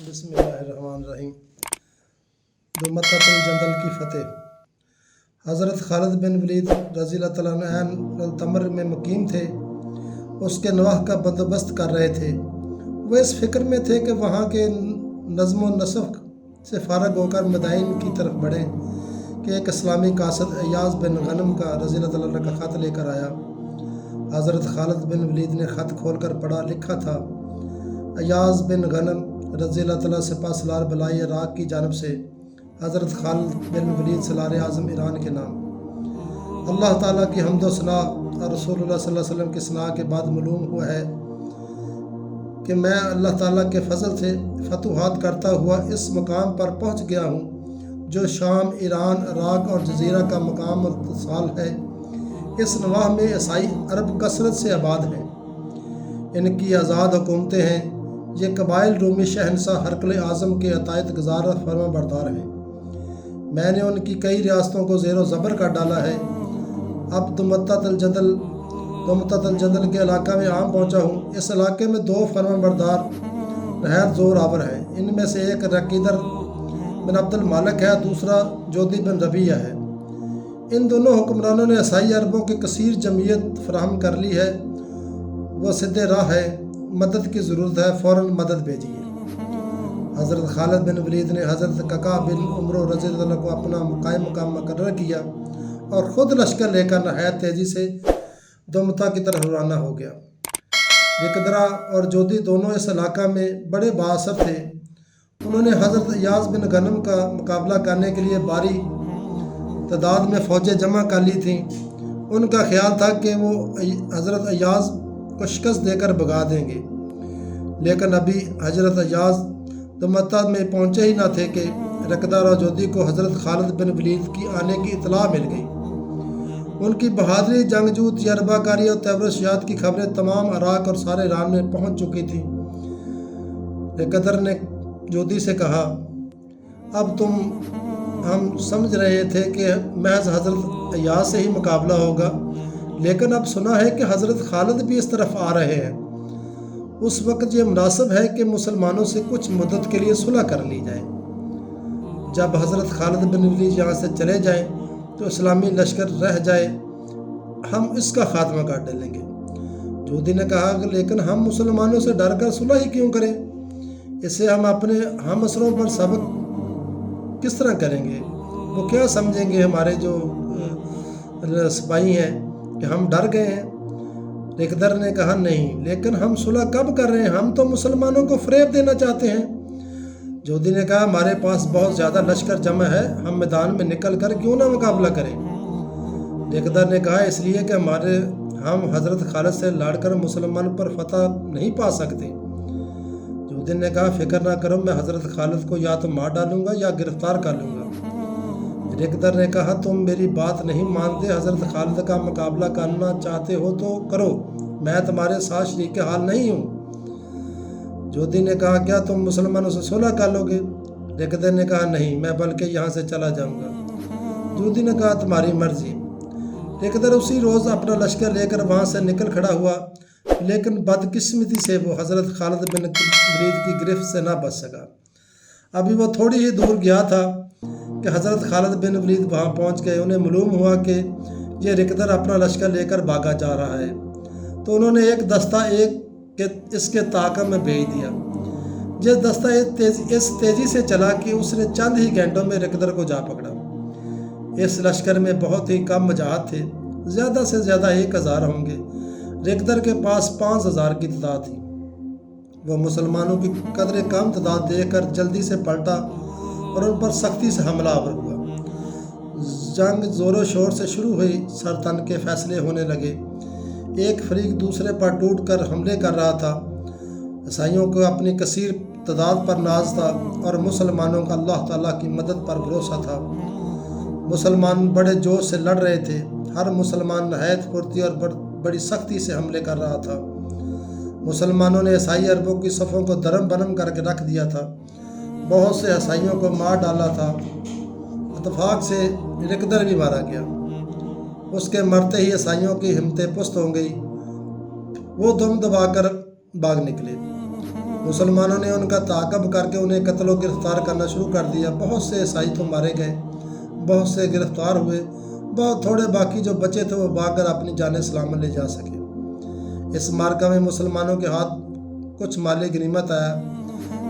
بسم اللہ الرحمن الرحیم۔ دمتۃ الجندل کی فتح۔ حضرت خالد بن ولید رضی اللہ تعالیٰ عنہ عین التمر میں مقیم تھے، اس کے نواح کا بندوبست کر رہے تھے۔ وہ اس فکر میں تھے کہ وہاں کے نظم و نسق سے فارغ ہو کر مدائن کی طرف بڑھیں کہ ایک اسلامی قاصد ایاز بن غنم کا رضی اللہ تعالیٰ عنہ کا خط لے کر آیا۔ حضرت خالد بن ولید نے خط کھول کر پڑھا، لکھا تھا: ایاز بن غنم رضی اللہ تعالیٰ سپہ سالار بلائی عراق کی جانب سے حضرت خالد بن ولید سالار اعظم ایران کے نام۔ اللہ تعالیٰ کی حمد و ثنا اور رسول اللہ صلی اللہ علیہ وسلم کی ثنا کے بعد معلوم ہوا ہے کہ میں اللہ تعالیٰ کے فضل سے فتوحات کرتا ہوا اس مقام پر پہنچ گیا ہوں جو شام، ایران، عراق اور جزیرہ کا مقام اتصال ہے۔ اس نواح میں عیسائی عرب کثرت سے آباد ہیں، ان کی آزاد حکومتیں ہیں۔ یہ قبائل رومی شہنشاہ ہرقل اعظم کے اطاعت گزار اور فرما بردار ہیں۔ میں نے ان کی کئی ریاستوں کو زیر و زبر کر ڈالا ہے۔ اب دمتۃ الجندل کے علاقہ میں عام پہنچا ہوں۔ اس علاقے میں دو فرما بردار نہایت زور آور ہیں۔ ان میں سے ایک رقیدر بن عبد المالک ہے، دوسرا جودی بن ربیعہ ہے۔ ان دونوں حکمرانوں نے عیسائی عربوں کی کثیر جمعیت فراہم کر لی ہے۔ وہ سدھے راہ ہے، مدد کی ضرورت ہے، فوراً مدد بھیجیے۔ حضرت خالد بن ولید نے حضرت ککا بن عمرو رضی اللہ عنہ کو اپنا قائم مقام مقرر کیا اور خود لشکر لے کر نہایت تیزی سے دمتا کی طرف روانہ ہو گیا۔ رقدرہ اور جودی دونوں اس علاقہ میں بڑے بااثر تھے۔ انہوں نے حضرت ایاز بن غنم کا مقابلہ کرنے کے لیے بھاری تعداد میں فوجیں جمع کر لی تھیں۔ ان کا خیال تھا کہ وہ حضرت ایاز کو شکست دے کر بھگا دیں گے، لیکن ابھی حضرت ایاز دمتا میں پہنچے ہی نہ تھے کہ رقدر اور جودی کو حضرت خالد بن ولید کی آنے کی اطلاع مل گئی۔ ان کی بہادری، جنگجو تجربہ کاری اور تیور شجاعت کی خبریں تمام عراق اور سارے ایران میں پہنچ چکی تھیں۔ رقدر نے جودی سے کہا: اب ہم سمجھ رہے تھے کہ محض حضرت ایاز سے ہی مقابلہ ہوگا، لیکن اب سنا ہے کہ حضرت خالد بھی اس طرف آ رہے ہیں۔ اس وقت یہ مناسب ہے کہ مسلمانوں سے کچھ مدت کے لیے صلح کر لی جائے۔ جب حضرت خالد بن ولید یہاں سے چلے جائیں تو اسلامی لشکر رہ جائے، ہم اس کا خاتمہ کر ڈالیں گے۔ جودی نے کہا: لیکن ہم مسلمانوں سے ڈر کر صلح ہی کیوں کریں؟ اسے ہم اپنے ہم اسروں پر سبق کس طرح کریں گے؟ وہ کیا سمجھیں گے ہمارے جو سپاہی ہیں کہ ہم ڈر گئے ہیں؟ رقدر نے کہا: نہیں، لیکن ہم صلح کب کر رہے ہیں؟ ہم تو مسلمانوں کو فریب دینا چاہتے ہیں۔ جودی نے کہا: ہمارے پاس بہت زیادہ لشکر جمع ہے، ہم میدان میں نکل کر کیوں نہ مقابلہ کریں؟ رقدر نے کہا: اس لیے کہ ہم حضرت خالد سے لڑ کر مسلمان پر فتح نہیں پا سکتے۔ جودی نے کہا: فکر نہ کرو، میں حضرت خالد کو یا تو مار ڈالوں گا یا گرفتار کر لوں گا۔ رقدر نے کہا: تم میری بات نہیں مانتے، حضرت خالد کا مقابلہ کرنا چاہتے ہو تو کرو، میں تمہارے ساتھ شریک حال نہیں ہوں۔ جودی نے کہا: کیا تم مسلمانوں سے صلح کر لو گے؟ رقدر نے کہا: نہیں، میں بلکہ یہاں سے چلا جاؤں گا۔ جودی نے کہا: تمہاری مرضی۔ رقدر اسی روز اپنا لشکر لے کر وہاں سے نکل کھڑا ہوا، لیکن بدقسمتی سے وہ حضرت خالد بن ولید کی گرفت سے نہ بچ سکا۔ ابھی وہ تھوڑی ہی دور گیا تھا کہ حضرت خالد بن ولید وہاں پہنچ گئے۔ انہیں معلوم ہوا کہ یہ رقدر اپنا لشکر لے کر بھاگا جا رہا ہے، تو انہوں نے ایک دستہ اس کے تعاقب میں بھیج دیا۔ جس دستہ اس تیزی سے چلا کہ اس نے چند ہی گھنٹوں میں رقدر کو جا پکڑا۔ اس لشکر میں بہت ہی کم مجاہد تھے، زیادہ سے زیادہ 1000 ہوں گے۔ رقدر کے پاس 5000 کی تعداد تھی۔ وہ مسلمانوں کی قدر کم تعداد دیکھ کر جلدی سے پلٹا اور ان پر سختی سے حملہ آور ہوا۔ جنگ زور و شور سے شروع ہوئی، سر تن کے فیصلے ہونے لگے۔ ایک فریق دوسرے پر ٹوٹ کر حملے کر رہا تھا۔ عیسائیوں کو اپنی کثیر تعداد پر ناز تھا اور مسلمانوں کا اللہ تعالیٰ کی مدد پر بھروسہ تھا۔ مسلمان بڑے جوش سے لڑ رہے تھے۔ ہر مسلمان نہایت پھرتی اور بڑی سختی سے حملے کر رہا تھا۔ مسلمانوں نے عیسائی عربوں کی صفوں کو درم برم کر کے رکھ دیا تھا۔ بہت سے عیسائیوں کو مار ڈالا تھا۔ اتفاق سے رقدر بھی مارا گیا۔ اس کے مرتے ہی عیسائیوں کی ہمتیں پست ہو گئی۔ وہ دم دبا کر بھاگ نکلے۔ मुसलमानों ने उनका ताक़ब करके उन्हें कत्ल व गिरफ़्तार करना शुरू कर दिया। बहुत से ईसाई तो मारे गए, बहुत से गिरफ़्तार हुए, बहुत थोड़े बाकी जो बचे थे वो भागकर अपनी जान सलामत ले जा सके। इस मार्का में मुसलमानों के हाथ कुछ माली गनीमत आया।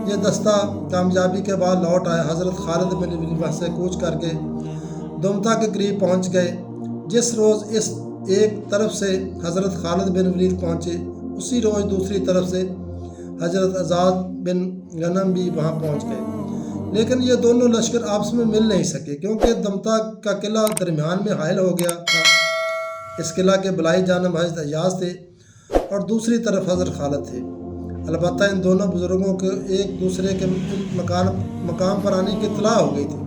ये दस्ता कामयाबी के बाद लौट आया। हज़रत खालिद बिन वलीद वहाँ से कूच करके दुमता के करीब पहुँच गए। जिस रोज़ इस एक तरफ से हज़रत खालिद बिन वलीद पहुँचे, उसी रोज़ दूसरी तरफ से हज़रत आज़ाद बिन गनम भी वहाँ पहुँच गए। लेकिन ये दोनों लश्कर आपस में मिल नहीं सके, क्योंकि दमता का किला दरमियान में हायल हो गया था। इस किला के बलाई जानब हज़रत अय्याज़ थे और दूसरी तरफ हज़रत खालिद थे। अलबत्ता इन दोनों बुज़ुर्गों को एक दूसरे के मकाम पर आने की इत्तला हो गई थी।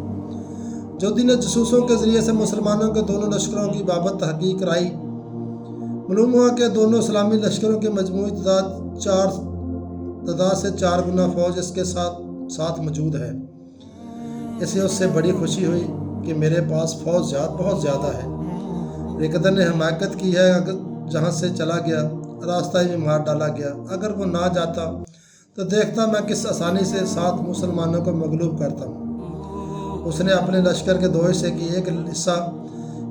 जोधी ने जसूसों के ज़रिए से मुसलमानों के दोनों लश्करों की बाबत तहकीक कराई। मालूम हुआ कि दोनों इस्लामी लश्करों की मजमूई तादाद से 4 गुना फ़ौज इसके साथ मौजूद है। इसे उससे बड़ी खुशी हुई कि मेरे पास फ़ौज बहुत ज़्यादा है। रिकदर ने हमाकत की है, अगर जहाँ से चला गया रास्ता ही में मार डाला गया। अगर वो ना जाता तो देखता मैं किस आसानी से 7 मुसलमानों को मगलूब करता हूँ। उसने अपने लश्कर के 2 हिस्से की एक हिस्सा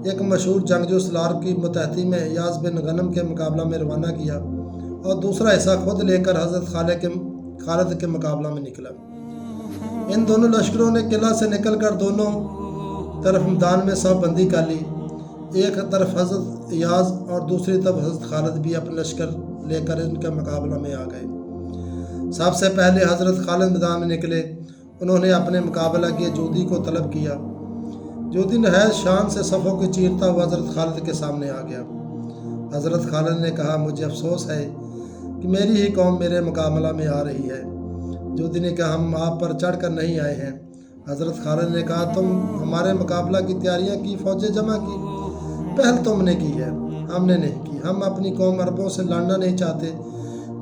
एक मशहूर जंगजू सलार की मुतहती में अय्याज़ बिन गनम के मुकाबला में रवाना किया और दूसरा हिस्सा खुद लेकर हज़रत खालिद के मुकाबला में निकला। इन दोनों लश्करों ने किला से निकलकर दोनों तरफ मैदान में सब बंदी कर ली। एक तरफ हज़रत अय्याज़ और दूसरी तरफ हज़रत खालिद भी अपने लश्कर लेकर इनके मुकाबला में आ गए। सबसे पहले हज़रत खालिद मैदान में निकले। उन्होंने अपने मुकाबला के जोधी को तलब किया। जोधी नहायत शान से सफ़ों को चीरता हुआ हज़रत खालिद के सामने आ गया। हज़रत खालिद ने कहा, मुझे अफसोस है कि मेरी ही कौम मेरे मुकाबला में आ रही है। जोधी ने कहा, हम आप पर चढ़ कर नहीं आए हैं। हज़रत खालिद ने कहा, तुम हमारे मुकाबला की तैयारियां की, फ़ौजें जमा की, पहल तुमने की है, हमने नहीं की। हम अपनी कौम अरबों से लड़ना नहीं चाहते,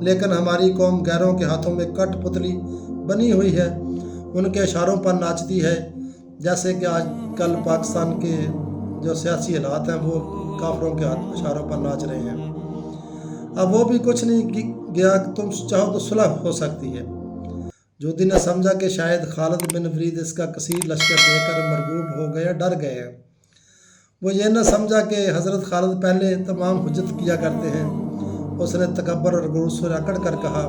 लेकिन हमारी कौम गैरों के हाथों में कठपुतली बनी हुई है, उनके इशारों पर नाचती है। जैसे कि आज कल पाकिस्तान के जो सियासी हालात हैं वो काफरों के इशारों पर नाच रहे हैं। अब वो भी कुछ नहीं गया, तुम चाहो तो सुलह हो सकती है। जोधी ने समझा कि शायद खालिद बिन वलीद इसका कसीर लश्कर देकर मरगूब हो गए, डर गए हैं। वो ये न समझा कि हज़रत खालिद पहले तमाम हुज्जत किया करते हैं। उसने तकब्बर और गुरूर से अकड़ कर कहा,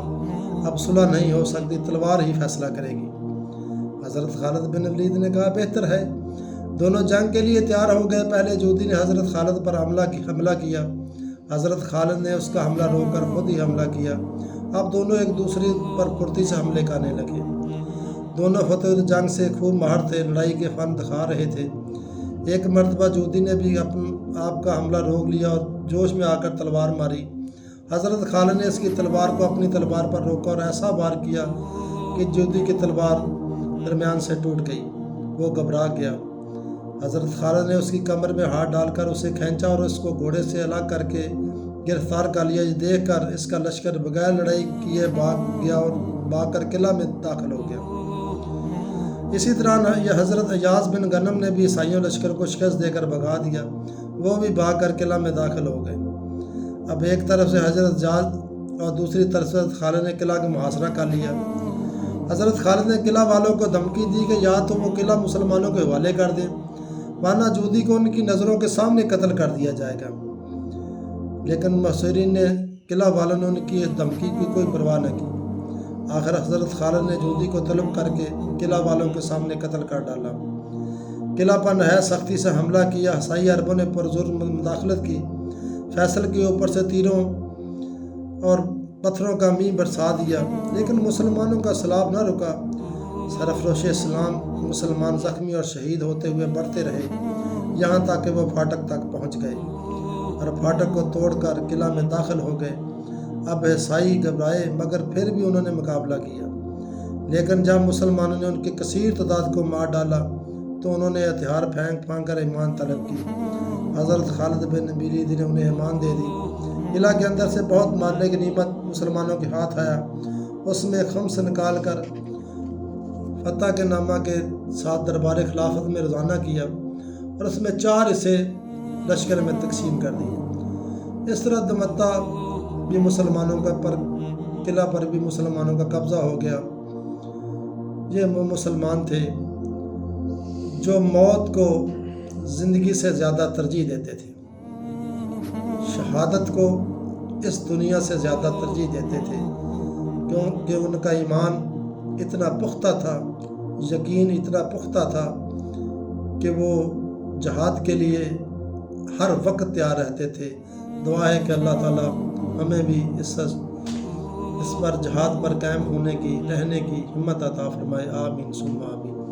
अब सुलह नहीं हो सकती, तलवार ही फैसला करेगी। हज़रत खालिद बिन वलीद ने कहा, बेहतर है। दोनों जंग के लिए तैयार हो गए। पहले जोधी ने हज़रत खालिद पर हमला किया। हज़रत खालिद ने उसका हमला रोककर खुद ही हमला किया। अब दोनों एक दूसरे पर फुर्ती से हमले करने लगे। दोनों फतेह जंग से खूब माहिर थे, लड़ाई के फन दिखा रहे थे। एक मरतबा जोधी ने भी आपका हमला रोक लिया और जोश में आकर तलवार मारी। हज़रत खालिद ने इसकी तलवार को अपनी तलवार पर रोका और ऐसा वार किया कि जोधी की तलवार दरमियान से टूट गई। वो घबरा गया। हज़रत खालिद ने उसकी कमर में हाथ डालकर उसे खींचा और उसको घोड़े से अलग करके गिरफ्तार कर लिया। ये देखकर इसका लश्कर बगैर लड़ाई किए भाग गया और भागकर किला में दाखिल हो गया। इसी तरह यह हज़रत अय्याज़ बिन गनम ने भी ईसाइयों लश्कर को शिकस्त देकर भगा दिया। वो भी भाग कर किला में दाखिल हो गए। अब एक तरफ से हज़रत अय्याज़ और दूसरी तरफ से खालिद ने किला का मुहासरा कर लिया। हज़रत खालिद ने किला वालों को धमकी दी कि या तो वो किला मुसलमानों के हवाले कर दें, वरना जोधी को उनकी नज़रों के सामने कत्ल कर दिया जाएगा। लेकिन मुसर्रिन ने किला वालों ने उनकी इस धमकी की कोई परवाह न की। आखिर हज़रत खालिद ने जोधी को तलब करके किला वालों के सामने कत्ल कर डाला। किला पर नहायत सख्ती से हमला किया। ईसाई अरबों ने पुरज़ोर मुदाखलत की। फैसल के ऊपर से तीरों और पत्थरों का मींह बरसा दिया, लेकिन मुसलमानों का सैलाब न रुका। सरफरोश इस्लाम मुसलमान ज़ख्मी और शहीद होते हुए बढ़ते रहे, यहाँ तक कि वो फाटक तक पहुँच गए और फाटक को तोड़कर किला में दाखिल हो गए। अब ईसाई घबराए, मगर फिर भी उन्होंने मुकाबला किया। लेकिन जब मुसलमानों ने उनकी कसीर तादाद को मार डाला तो उन्होंने हथियार फेंक कर ईमान तलब की। हज़रत खालिद बिन वलीद ने उन्हें ईमान दे दी। किला के अंदर से बहुत माल गनीमत मुसलमानों के हाथ आया। उसमें खम्स निकाल कर फतह के नामा के साथ दरबार खिलाफत में रोज़ाना किया और उसमें 4 हिस्से लश्कर में तकसीम कर दिए। इस तरह दमत्ता भी मुसलमानों का पर قلعہ پر بھی مسلمانوں کا قبضہ ہو گیا۔ یہ وہ مسلمان تھے جو موت کو زندگی سے زیادہ ترجیح دیتے تھے، شہادت کو اس دنیا سے زیادہ ترجیح دیتے تھے، کیونکہ ان کا ایمان اتنا پختہ تھا، یقین اتنا پختہ تھا کہ وہ جہاد کے لیے ہر وقت تیار رہتے تھے۔ دعا ہے کہ اللہ تعالیٰ ہمیں بھی اس پر جہاد پر قائم ہونے کی، رہنے کی ہمت عطا فرمائے۔ آمین ثم آمین۔